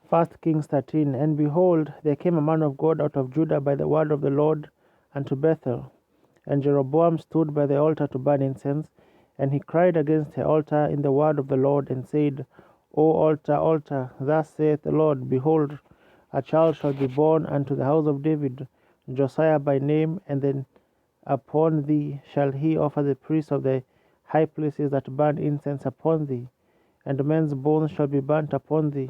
1 Kings 13. And behold, there came a man of God out of Judah by the word of the Lord unto Bethel. And Jeroboam stood by the altar to burn incense, and he cried against the altar in the word of the Lord, and said, O altar, altar, thus saith the Lord, behold, a child shall be born unto the house of David, Josiah by name, and then upon thee shall he offer the priests of the high places that burn incense upon thee, and men's bones shall be burnt upon thee.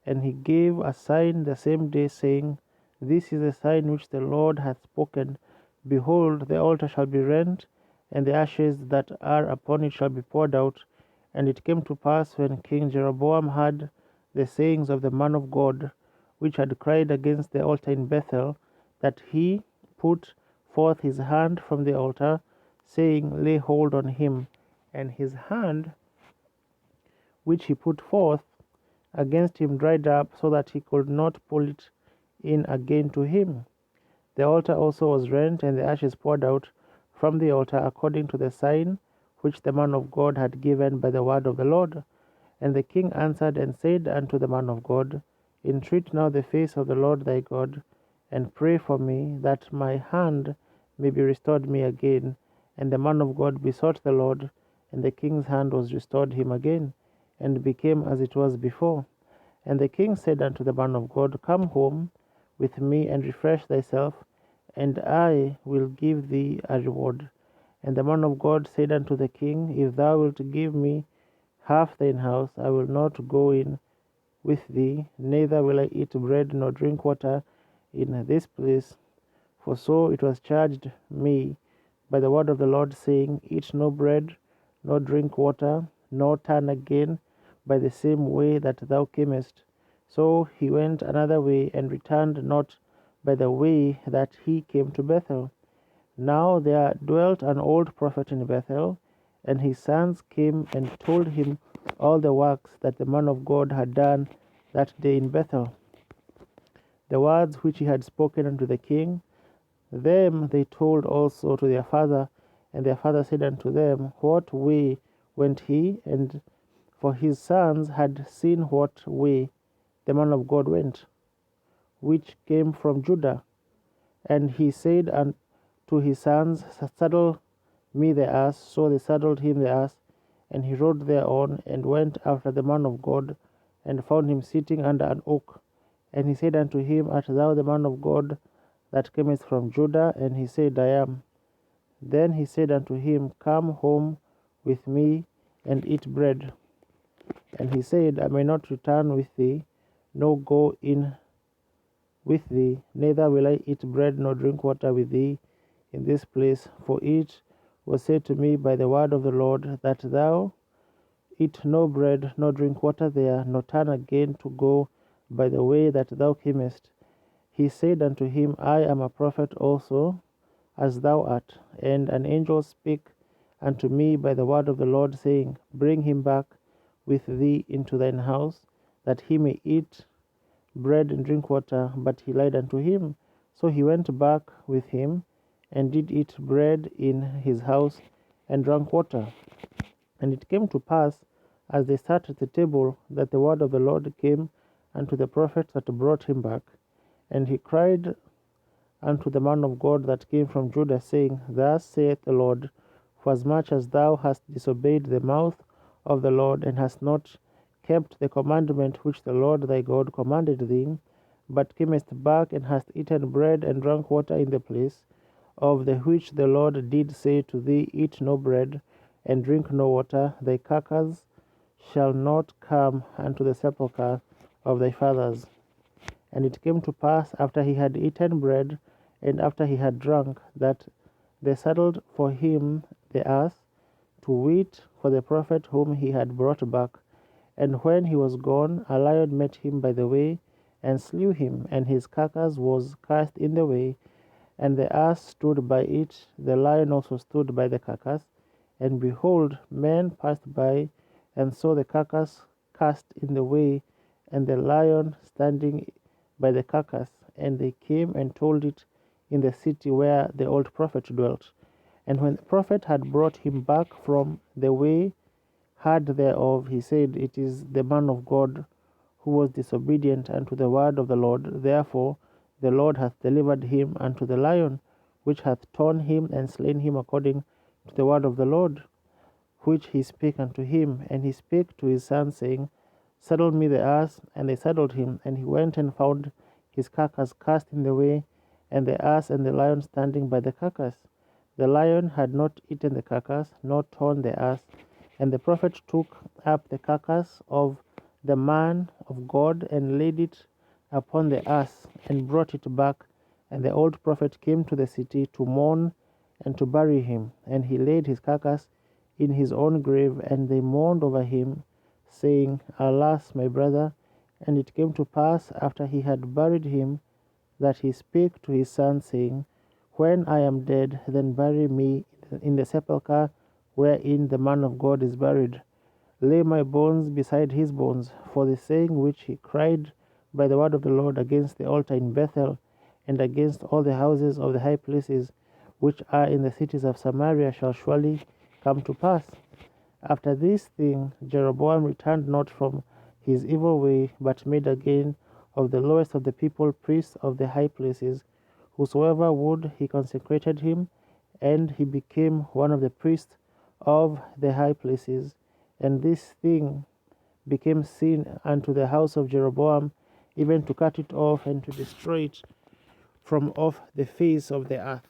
And he gave a sign the same day, saying, This is the sign which the Lord hath spoken. Behold, the altar shall be rent, and the ashes that are upon it shall be poured out. And it came to pass, when King Jeroboam heard the sayings of the man of God, which had cried against the altar in Bethel, that he put forth his hand from the altar, saying, Lay hold on him. And his hand, which he put forth against him, dried up, so that he could not pull it in again to him. The altar also was rent, and the ashes poured out from the altar, according to the sign which the man of God had given by the word of the Lord. And the king answered and said unto the man of God, Entreat now the face of the Lord thy God, and pray for me, that my hand may be restored me again. And the man of God besought the Lord, and the king's hand was restored him again, and became as it was before. And the king said unto the man of God, Come home with me, and refresh thyself, and I will give thee a reward. And the man of God said unto the king, If thou wilt give me half thine house, I will not go in with thee, neither will I eat bread nor drink water in this place. For so it was charged me by the word of the Lord, saying, Eat no bread, nor drink water, nor turn again by the same way that thou camest. So he went another way, and returned not by the way that he came to Bethel. Now there dwelt an old prophet in Bethel, and his sons came and told him all the works that the man of God had done that day in Bethel, the words which he had spoken unto the king. Them they told also to their father, and their father said unto them, What way went he? And for his sons had seen what way the man of God went, which came from Judah. And he said unto his sons, Saddle me the ass. So they saddled him the ass, and he rode thereon, and went after the man of God, and found him sitting under an oak. And he said unto him, Art thou the man of God that camest from Judah? And he said, I am. Then he said unto him, Come home with me, and eat bread. And he said, I may not return with thee, nor go in with thee, neither will I eat bread nor drink water with thee in this place. For it was said to me by the word of the Lord, that thou eat no bread nor drink water there, nor turn again to go by the way that thou camest. He said unto him, I am a prophet also, as thou art. And an angel spake unto me by the word of the Lord, saying, Bring him back with thee into thine house, that he may eat bread and drink water. But he lied unto him. So he went back with him, and did eat bread in his house, and drank water. And it came to pass, as they sat at the table, that the word of the Lord came unto the prophet that brought him back. And he cried unto the man of God that came from Judah, saying, Thus saith the Lord, Forasmuch as thou hast disobeyed the mouth of the Lord, and hast not kept the commandment which the Lord thy God commanded thee, but camest back, and hast eaten bread and drunk water in the place, of the which the Lord did say to thee, Eat no bread, and drink no water, thy carcass shall not come unto the sepulchre of thy fathers. And it came to pass, after he had eaten bread, and after he had drunk, that they saddled for him the ass, to wait for the prophet whom he had brought back. And when he was gone, a lion met him by the way, and slew him, and his carcass was cast in the way. And the ass stood by it, the lion also stood by the carcass. And behold, men passed by, and saw the carcass cast in the way, and the lion standing by the carcass. And they came and told it in the city where the old prophet dwelt. And when the prophet had brought him back from the way, heard thereof, he said, It is the man of God who was disobedient unto the word of the Lord. Therefore the Lord hath delivered him unto the lion, which hath torn him and slain him according to the word of the Lord, which he spake unto him. And he spake to his son, saying, Saddle me the ass. And they saddled him, and he went and found his carcass cast in the way, and the ass and the lion standing by the carcass. The lion had not eaten the carcass, nor torn the ass. And the prophet took up the carcass of the man of God, and laid it upon the ass, and brought it back. And the old prophet came to the city to mourn and to bury him. And he laid his carcass in his own grave, and they mourned over him, saying, Alas, my brother. And it came to pass, after he had buried him, that he spake to his son, saying, When I am dead, then bury me in the sepulchre wherein the man of God is buried. Lay my bones beside his bones. For the saying which he cried by the word of the Lord against the altar in Bethel, and against all the houses of the high places which are in the cities of Samaria, shall surely come to pass. After this thing Jeroboam returned not from his evil way, but made again of the lowest of the people priests of the high places. Whosoever would, he consecrated him, and he became one of the priests of the high places. And this thing became sin unto the house of Jeroboam, even to cut it off and to destroy it from off the face of the earth.